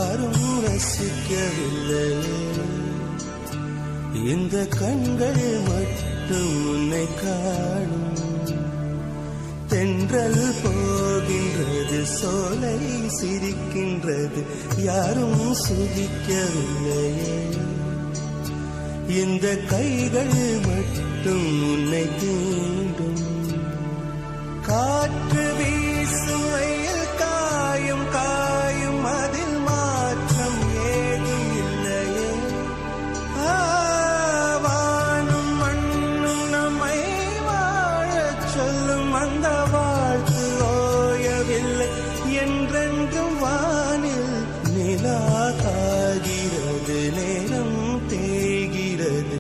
யாரும் ரசிக்கவில்லையே. இந்த கண்கள் மட்டும் உன்னை காணும். தென்றல் போகின்றது, சோலை சிரிக்கின்றது, யாரும் சுகிக்கவில்லையே. இந்த கைகள் மட்டும் உன்னை தீண்டும். காற்று